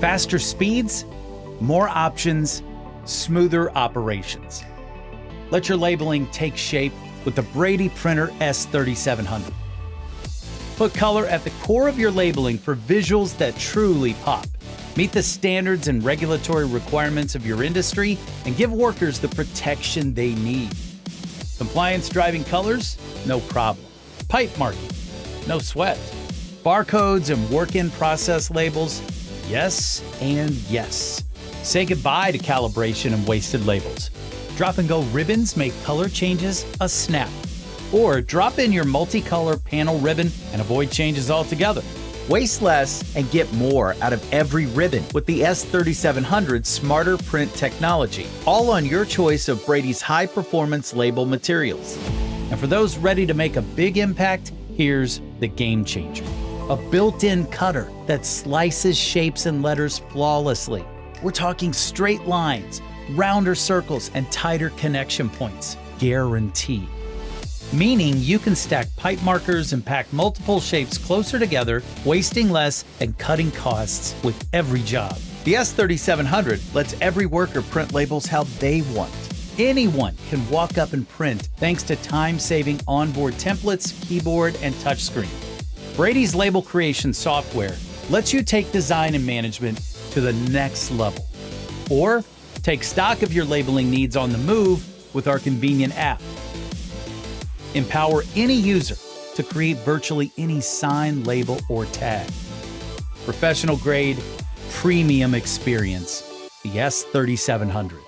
Faster speeds, more options, smoother operations. Let your labeling take shape with the BradyPrinter S3700. Put color at the core of your labeling for visuals that truly pop. Meet the standards and regulatory requirements of your industry and give workers the protection they need. Compliance driving colors? No problem. Pipe marking? No sweat. Barcodes and work-in-process labels? Yes and yes. Say goodbye to calibration and wasted labels. Drop-and-go ribbons make color changes a snap. Or drop in your multicolor panel ribbon and avoid changes altogether. Waste less and get more out of every ribbon with the S3700 Smarter Print technology, all on your choice of Brady's high-performance label materials. And for those ready to make a big impact, here's the game changer. A built-in cutter that slices shapes and letters flawlessly. We're talking straight lines, rounder circles, and tighter connection points, guaranteed. Meaning you can stack pipe markers and pack multiple shapes closer together, wasting less and cutting costs with every job. The S3700 lets every worker print labels how they want. Anyone can walk up and print thanks to time-saving onboard templates, keyboard, and touchscreen. Brady's label creation software lets you take design and management to the next level. Or take stock of your labeling needs on the move with our convenient app. Empower any user to create virtually any sign, label, or tag. Professional grade, premium experience, the S3700.